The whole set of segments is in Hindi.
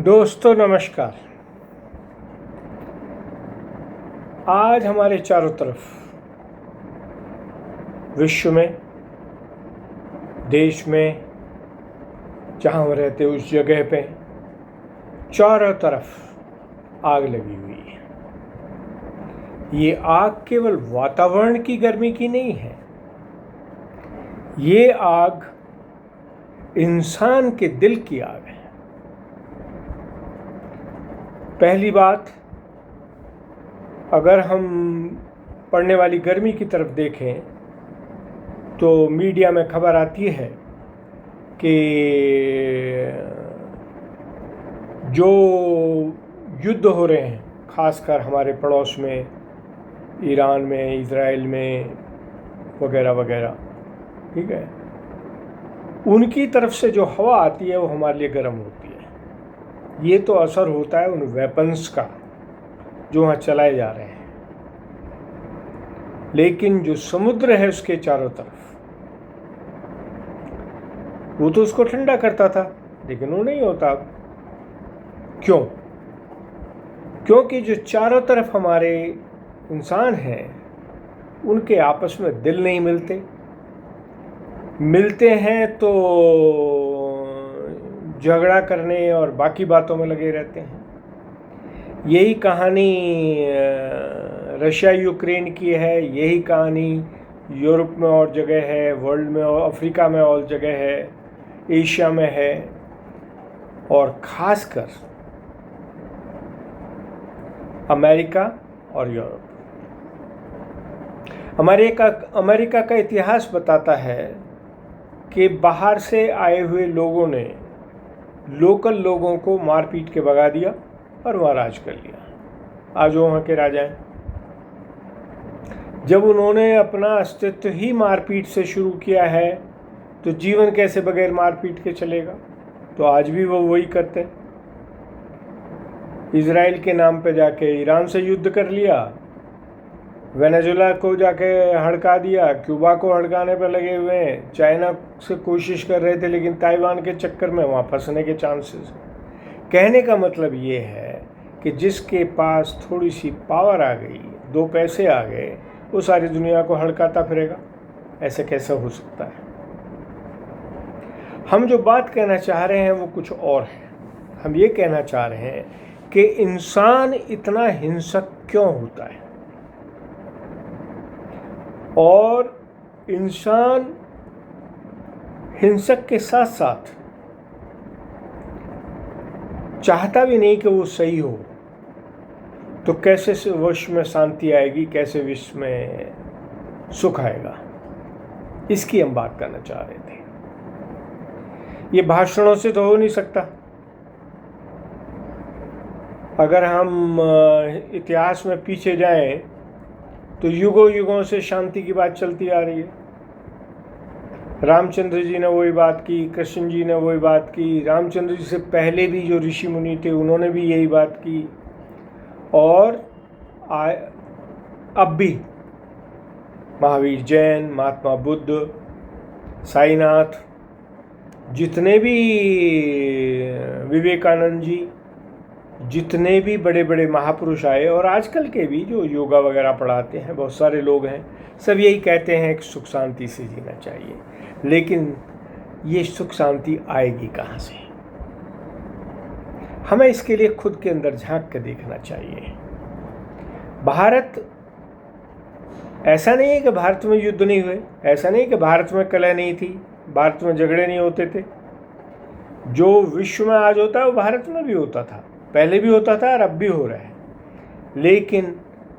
दोस्तों नमस्कार। आज हमारे चारों तरफ विश्व में, देश में, जहाँ हम रहते उस जगह पे चारों तरफ आग लगी हुई है। ये आग केवल वातावरण की गर्मी की नहीं है, ये आग इंसान के दिल की आग है। पहली बात, अगर हम पड़ने वाली गर्मी की तरफ देखें तो मीडिया में खबर आती है कि जो युद्ध हो रहे हैं, खासकर हमारे पड़ोस में, ईरान में, इज़राइल में वगैरह वगैरह, ठीक है, उनकी तरफ से जो हवा आती है वो हमारे लिए गर्म होती है। ये तो असर होता है उन वेपन्स का जो वहाँ चलाए जा रहे हैं, लेकिन जो समुद्र है उसके चारों तरफ, वो तो उसको ठंडा करता था, लेकिन वो नहीं होता। क्यों? क्योंकि जो चारों तरफ हमारे इंसान हैं उनके आपस में दिल नहीं मिलते हैं तो झगड़ा करने और बाकी बातों में लगे रहते हैं। यही कहानी रशिया यूक्रेन की है, यही कहानी यूरोप में और जगह है, वर्ल्ड में और अफ्रीका में और जगह है, एशिया में है, और ख़ासकर अमेरिका और यूरोप। अमेरिका का इतिहास बताता है कि बाहर से आए हुए लोगों ने लोकल लोगों को मार पीट के भगा दिया और वहाँ राज कर लिया। आज वहाँ के राजा हैं। जब उन्होंने अपना अस्तित्व ही मारपीट से शुरू किया है तो जीवन कैसे बगैर मारपीट के चलेगा? तो आज भी वो वही करते हैं। इज़राइल के नाम पे जाके ईरान से युद्ध कर लिया, वेनेजुएला को जाके हड़का दिया, क्यूबा को हड़काने पर लगे हुए हैं, चाइना से कोशिश कर रहे थे लेकिन ताइवान के चक्कर में वहाँ फंसने के चांसेस। कहने का मतलब ये है कि जिसके पास थोड़ी सी पावर आ गई, दो पैसे आ गए, वो सारी दुनिया को हड़काता फिरेगा। ऐसे कैसे हो सकता है? हम जो बात कहना चाह रहे हैं वो कुछ और है। हम ये कहना चाह रहे हैं कि इंसान इतना हिंसक क्यों होता है, और इंसान हिंसक के साथ साथ चाहता भी नहीं कि वो सही हो। तो कैसे विश्व में शांति आएगी, कैसे विश्व में सुख आएगा, इसकी हम बात करना चाह रहे थे। ये भाषणों से तो हो नहीं सकता। अगर हम इतिहास में पीछे जाएं तो युगों युगों से शांति की बात चलती आ रही है। रामचंद्र जी ने वही बात की, कृष्ण जी ने वही बात की, रामचंद्र जी से पहले भी जो ऋषि मुनि थे उन्होंने भी यही बात की, और अब भी महावीर जैन, महात्मा बुद्ध, साईनाथ, जितने भी विवेकानंद जी, जितने भी बड़े बड़े महापुरुष आए, और आजकल के भी जो योगा वगैरह पढ़ाते हैं बहुत सारे लोग हैं, सब यही कहते हैं कि सुख शांति से जीना चाहिए। लेकिन ये सुख शांति आएगी कहाँ से? हमें इसके लिए खुद के अंदर झांक के देखना चाहिए। भारत, ऐसा नहीं है कि भारत में युद्ध नहीं हुए, ऐसा नहीं कि भारत में कलह नहीं थी, भारत में झगड़े नहीं होते थे। जो विश्व में आज होता है वो भारत में भी होता था, पहले भी होता था और अब भी हो रहा है। लेकिन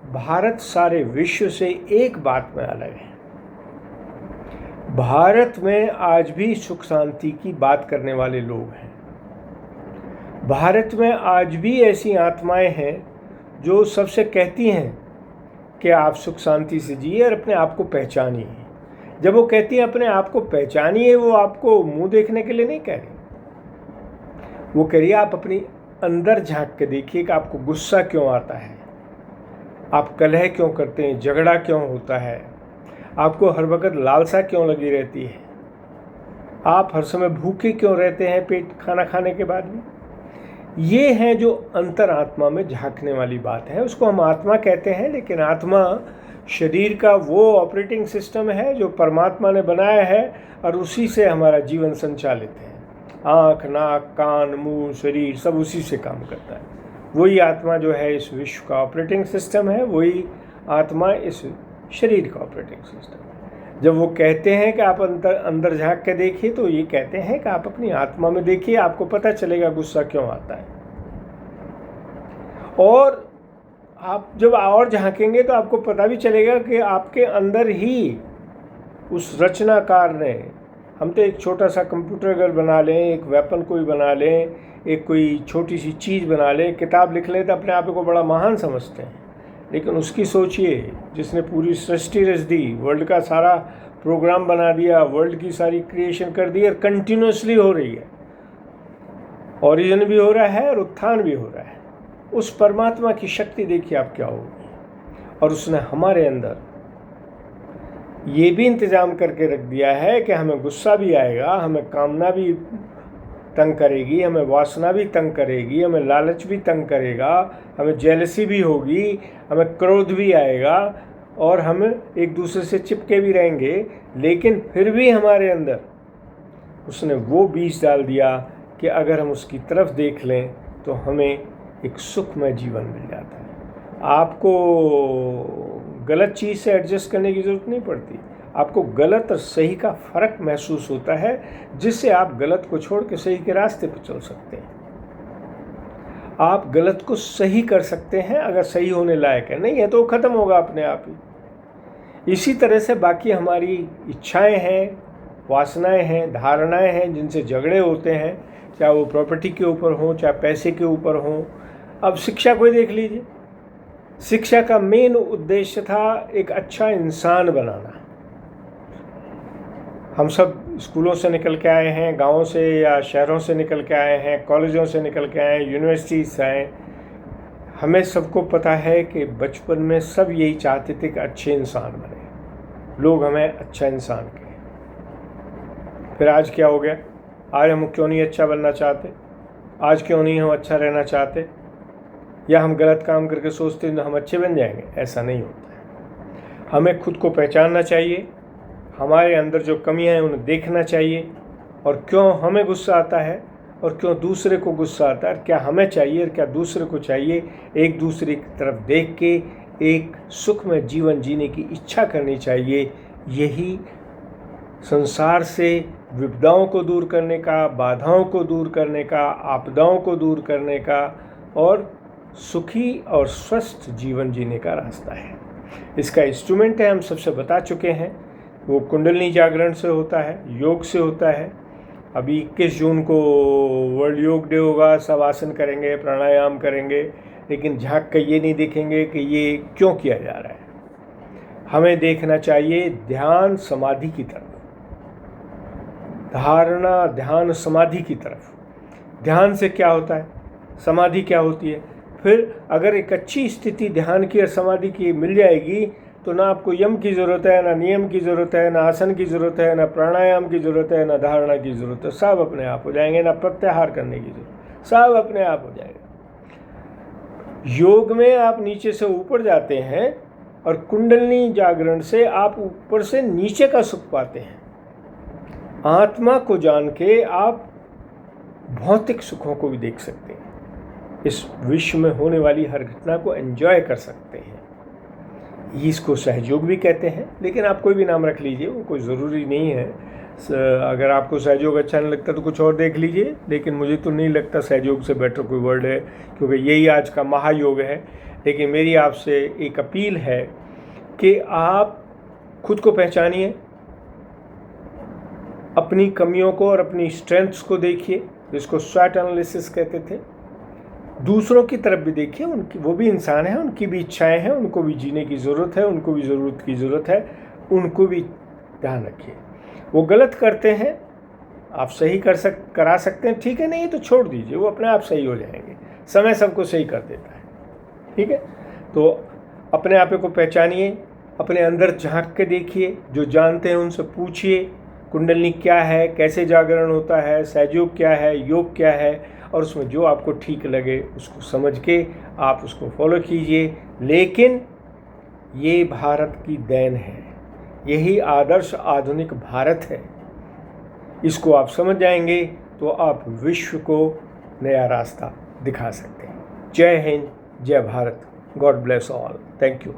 भारत सारे विश्व से एक बात में अलग है। भारत में आज भी सुख शांति की बात करने वाले लोग हैं। भारत में आज भी ऐसी आत्माएं हैं जो सबसे कहती हैं कि आप सुख शांति से जिए और अपने आप को पहचानिए। जब वो कहती हैं अपने आप को पहचानिए, वो आपको मुंह देखने के लिए नहीं कह रही। वो कह रही है आप अपनी अंदर झांक के देखिए कि आपको गुस्सा क्यों आता है, आप कलह क्यों करते हैं, झगड़ा क्यों होता है, आपको हर वक्त लालसा क्यों लगी रहती है, आप हर समय भूखे क्यों रहते हैं पेट खाना खाने के बाद भी। ये है जो अंतरात्मा में झांकने वाली बात है। उसको हम आत्मा कहते हैं, लेकिन आत्मा शरीर का वो ऑपरेटिंग सिस्टम है जो परमात्मा ने बनाया है और उसी से हमारा जीवन संचालित है। आँख, नाक, कान, मुंह, शरीर सब उसी से काम करता है। वही आत्मा जो है इस विश्व का ऑपरेटिंग सिस्टम है, वही आत्मा इस शरीर का ऑपरेटिंग सिस्टम है। जब वो कहते हैं कि आप अंदर झांक के देखिए, तो ये कहते हैं कि आप अपनी आत्मा में देखिए, आपको पता चलेगा गुस्सा क्यों आता है। और आप जब और झांकेंगे तो आपको पता भी चलेगा कि आपके अंदर ही उस रचनाकार ने, हम तो एक छोटा सा कंप्यूटर अगर बना लें, एक वेपन कोई बना लें, एक कोई छोटी सी चीज़ बना लें, किताब लिख लें, तो अपने आप को बड़ा महान समझते हैं। लेकिन उसकी सोचिए, जिसने पूरी सृष्टि रच दी, वर्ल्ड का सारा प्रोग्राम बना दिया, वर्ल्ड की सारी क्रिएशन कर दी और कंटिन्यूसली हो रही है, ओरिजिन भी हो रहा है और उत्थान भी हो रहा है। उस परमात्मा की शक्ति देखिए आप क्या होगी। और उसने हमारे अंदर ये भी इंतज़ाम करके रख दिया है कि हमें गुस्सा भी आएगा, हमें कामना भी तंग करेगी, हमें वासना भी तंग करेगी, हमें लालच भी तंग करेगा, हमें जेलसी भी होगी, हमें क्रोध भी आएगा और हम एक दूसरे से चिपके भी रहेंगे। लेकिन फिर भी हमारे अंदर उसने वो बीज डाल दिया कि अगर हम उसकी तरफ देख लें तो हमें एक सुखमय जीवन मिल जाता है। आपको गलत चीज़ से एडजस्ट करने की ज़रूरत नहीं पड़ती। आपको गलत और सही का फ़र्क महसूस होता है, जिससे आप गलत को छोड़ के सही के रास्ते पर चल सकते हैं। आप गलत को सही कर सकते हैं अगर सही होने लायक है, नहीं है तो ख़त्म होगा अपने आप ही। इसी तरह से बाकी हमारी इच्छाएं हैं, वासनाएं हैं, धारणाएं हैं, जिनसे झगड़े होते हैं, चाहे वो प्रॉपर्टी के ऊपर हो, चाहे पैसे के ऊपर हो। अब शिक्षा को देख लीजिए, शिक्षा का मेन उद्देश्य था एक अच्छा इंसान बनाना। हम सब स्कूलों से निकल के आए हैं, गांवों से या शहरों से निकल के आए हैं, कॉलेजों से निकल के आए हैं, यूनिवर्सिटीज़ से आए। हमें सबको पता है कि बचपन में सब यही चाहते थे कि अच्छे इंसान बने, लोग हमें अच्छा इंसान कहें। फिर आज क्या हो गया? आज हम क्यों नहीं अच्छा बनना चाहते? आज क्यों नहीं हम अच्छा रहना चाहते? या हम गलत काम करके सोचते हैं हम अच्छे बन जाएंगे? ऐसा नहीं होता है। हमें खुद को पहचानना चाहिए, हमारे अंदर जो कमियां हैं उन्हें देखना चाहिए, और क्यों हमें गुस्सा आता है और क्यों दूसरे को गुस्सा आता है, क्या हमें चाहिए और क्या दूसरे को चाहिए, एक दूसरे की तरफ देख के एक सुखमय जीवन जीने की इच्छा करनी चाहिए। यही संसार से विपदाओं को दूर करने का, बाधाओं को दूर करने का, आपदाओं को दूर करने का और सुखी और स्वस्थ जीवन जीने का रास्ता है। इसका इंस्ट्रूमेंट है, हम सबसे बता चुके हैं, वो कुंडलिनी जागरण से होता है, योग से होता है। अभी 21 जून को वर्ल्ड योग डे होगा, सब आसन करेंगे, प्राणायाम करेंगे, लेकिन झांक कर ये नहीं देखेंगे कि ये क्यों किया जा रहा है। हमें देखना चाहिए ध्यान समाधि की तरफ, धारणा ध्यान समाधि की तरफ। ध्यान से क्या होता है, समाधि क्या होती है। फिर अगर एक अच्छी स्थिति ध्यान की और समाधि की मिल जाएगी तो ना आपको यम की ज़रूरत है, ना नियम की ज़रूरत है, ना आसन की ज़रूरत है, ना प्राणायाम की ज़रूरत है, ना धारणा की ज़रूरत है। सब अपने आप हो जाएंगे। ना प्रत्याहार करने की ज़रूरत, सब अपने आप हो जाएगा। योग में आप नीचे से ऊपर जाते हैं और कुंडलिनी जागरण से आप ऊपर से नीचे का सुख पाते हैं। आत्मा को जान के आप भौतिक सुखों को भी देख सकते हैं, इस विश्व में होने वाली हर घटना को एंजॉय कर सकते हैं। इसको सहयोग भी कहते हैं, लेकिन आप कोई भी नाम रख लीजिए, वो कोई ज़रूरी नहीं है। अगर आपको सहयोग अच्छा नहीं लगता तो कुछ और देख लीजिए, लेकिन मुझे तो नहीं लगता सहयोग से बेटर कोई वर्ड है, क्योंकि यही आज का महायोग है। लेकिन मेरी आपसे एक अपील है कि आप खुद को पहचानिए, अपनी कमियों को और अपनी स्ट्रेंथ्स को देखिए, जिसको स्वॉट एनालिसिस कहते थे। दूसरों की तरफ भी देखिए, उनकी, वो भी इंसान है, उनकी भी इच्छाएं हैं, उनको भी जीने की ज़रूरत है, उनको भी ज़रूरत की ज़रूरत है, उनको भी ध्यान रखिए। वो गलत करते हैं, आप सही करा सकते हैं, ठीक है, नहीं तो छोड़ दीजिए, वो अपने आप सही हो जाएंगे। समय सबको सही कर देता है, ठीक है। तो अपने आप को पहचानिए, अपने अंदर झांक के देखिए, जो जानते हैं उनसे पूछिए कुंडलिनी क्या है, कैसे जागरण होता है, सहयोग क्या है, योग क्या है, और उसमें जो आपको ठीक लगे उसको समझ के आप उसको फॉलो कीजिए। लेकिन ये भारत की देन है, यही आदर्श आधुनिक भारत है। इसको आप समझ जाएंगे तो आप विश्व को नया रास्ता दिखा सकते हैं। जय हिंद, जय Bharat. God bless all. Thank you.